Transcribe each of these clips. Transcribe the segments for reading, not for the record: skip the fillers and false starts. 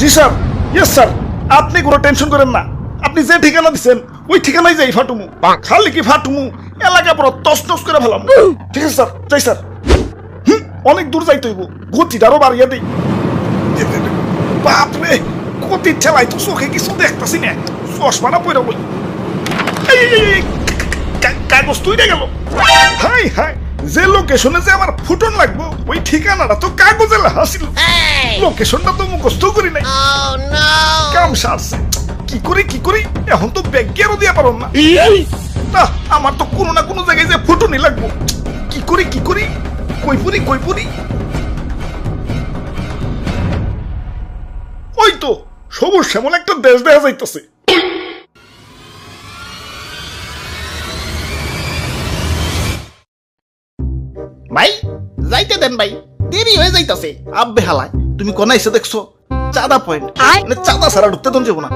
জি sir, yes sir, আপনি কোনো tension করেন না। আপনি যে ঠিকানা দিচ্ছেন ওই ঠিকানায় যাই ফাটুমু। খালি কি ফাটুমু, এলাকা পুরো তছনছ করে ফেলাম। ঠিক আছে স্যার, যাই স্যার। অনেক দূর যাইতে হইব, গতিটা আরো বাড়িয়ে দিই। বাপরে, গতির ঠেলাই তো চোখে কিছু দেখতেছি না, চশমাটা পরে বই। কাগজ তুইটা গেল। হাই হাই, যে লোকেশনে যে আমার ফুটন লাগবো ওই ঠিকানাটা তো কাগজে লেখা ছিল। লোকেশনটা তো মুখস্থ করি নাই। কাম সারছে, কি করি এখন তো ব্যাগ গিয়ারও দিয়া পারো না। না, আমার তো কোনো না কোনো জায়গায় যে ফুটনই লাগবো। কি করি কই পুরি। ওই তো সবুজ শ্যামল একটা দেশ দেখা যাইতেছে। ভাই যাইতে দেন ভাই, দেরি হয়ে যাইতাছে। আব্বে হালায়, তুমি কোন এসে দেখছো? চাঁদা পয়েন্ট, মানে চাঁদা ছাড়া ঢুকতে দন যাবো না।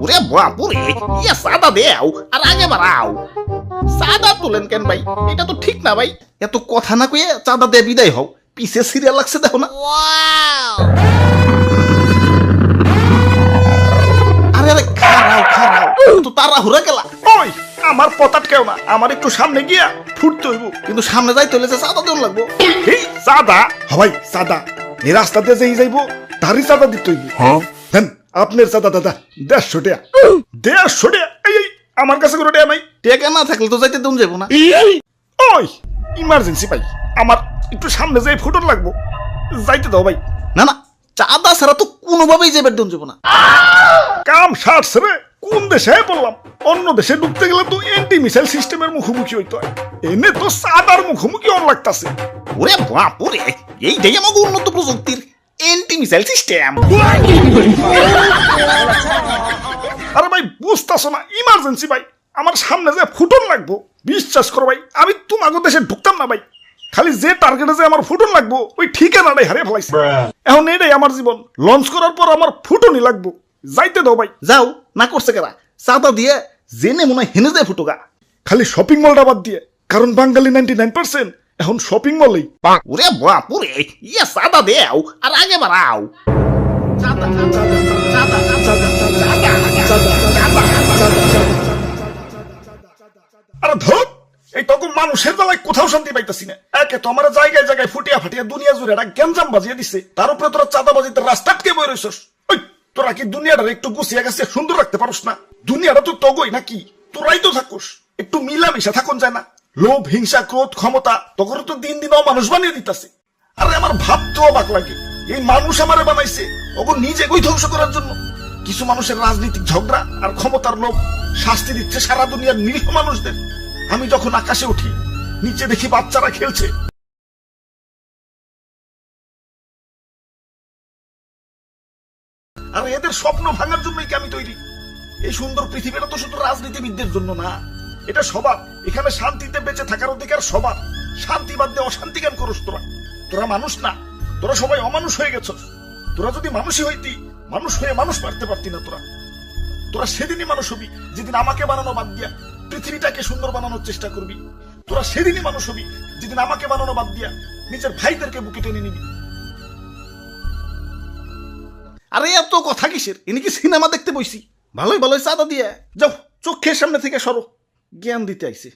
ওরে বাপুরে, ইয়া চাঁদা দেও আর আগে বাড়াও। চাঁদা তোলেন কেন ভাই? এটা তো ঠিক না ভাই। এত কথা না কয়ে চাঁদা দিয়ে বিদায় হও, পিছে সিরিয়াল লাগছে দেখো না। আরে আরে খারাও তো তাড়াহুড়া গেলা। ওই আমার পতাট কেউ না, আমার একটু সামনে গিয়া ফুটতে হইব। কিন্তু সামনে যাইতে হলে যে চাঁদা দেন লাগবো। এই চাঁদা হবাই চাঁদা, এই রাস্তা দিয়ে যেই যাইবো তারই চাঁদা দিতে হইব। দেন আপনার চাঁদা দাদা 150 টাকা। 150 টাকা? এই আমার কাছে কোনো টাকা নাই। টেকা না থাকলে তো যাইতে দেন যাবো না। ওই ইমার্জেন্সি ভাই, আমার একটু সামনে যাই ফুটন লাগবো, যাইতে দাও ভাই। না না, চাঁদা ছাড়া তো কোনোভাবেই যাবে দেন যাবো না। কাম সারছে রে, কোন দেশে বললাম? অন্য দেশে ঢুকতে গেলে তো এন্টি মিসাইল সিস্টেমের মুখোমুখি হইতে হয়, এনে তো চাঁদার মুখোমুখি অন লাগতাছে। ওরে বাপুরে, এইটাই আমাকে উন্নত প্রযুক্তির এন্টি মিসাইল সিস্টেম। আরে ভাই বুঝতেছো না, ইমার্জেন্সি ভাই, আমার সামনে যে ফুটন লাগবো। বিশ্বাস করো ভাই, আমি তোমাকে দেশে ঢুকতাম না ভাই, খালি যে টার্গেটে যে আমার ফুটন লাগবো ওই ঠিকানাটাই হারিয়ে ফেলাইছে। এখন এটাই আমার জীবন, লঞ্চ করার পর আমার ফুটনই লাগবো, যাইতে দাও ভাই। যাও, না করছে কেরা? চাঁদা দিয়ে জেনে মনে হয় হেনে যায় ফুটুকা। খালি শপিং মলটা বাদ দিয়ে, কারণ বাঙালি 99% এখন শপিং মলেই। ওরে বাপুরে, ইয়া চাঁদা দেও আর আগে বাড়াও। আরে ধর, এই তখন মানুষের বেলায় কোথাও শান্তি পাইতেছি না। একে তো আমার জায়গায় জায়গায় ফুটিয়া ফাটিয়া দুনিয়া জুড়ে একটা গ্যাঞ্জাম বাজিয়ে দিছে, তার উপরে তোরা চাঁদাবাজিতে রাস্তা আটকে বই রইছস। ওই তোরা কি দুনিয়াটা একটু গুছিয়ে গেছে সুন্দর রাখতে পারস না? দুনিয়াটা তো তগই নাকি, তোরাই তো থাকুস, একটু মিলামিশা থাকুন যায় না? লোভ, হিংসা, ক্রোধ, ক্ষমতা তখন তো দিন দিন মানুষ বানিয়ে দিতেছে। আরে আমার ভাবতেও অবাক লাগে, এই মানুষ আমারে বানাইছে ওগো নিজে গই ধ্বংস করার জন্য। কিছু মানুষের রাজনৈতিক ঝগড়া আর ক্ষমতার লোভ শাস্তি দিচ্ছে সারা দুনিয়ার নিরীহ মানুষদের। আমি যখন আকাশে উঠি, নিচে দেখি বাচ্চারা খেলছে। আর এদের স্বপ্ন ভাঙার জন্যই কি আমি তৈরি? এই সুন্দর পৃথিবীটা তো শুধু রাজনীতিবিদদের জন্য না, এটা সবার। এখানে শান্তিতে বেঁচে থাকার অধিকার সবার। শান্তি বাদ দিয়ে অশান্তি কেন করস তোরা? তোরা মানুষ না, তোরা সবাই অমানুষ হয়ে গেছস। তোরা যদি মানুষই হইতি, মানুষ হয়ে মানুষ মারতে পারতি না। তোরা সেদিনই মানুষ হবি যেদিন আমাকে বানানো বাদ দিয়া পৃথিবীটাকে সুন্দর বানানোর চেষ্টা করবি। তোরা সেদিনই মানুষ হবি যেদিন আমাকে বানানো বাদ দিয়া নিজের ভাইদেরকে বুকে টেনে নিবি। আরে এত কথা কিসের? ইনি কি সিনেমা দেখতে বইছি? ভালোই চাঁদা দিয়ে যাও, চোখের সামনে থেকে সরো, জ্ঞান দিতে আইছে।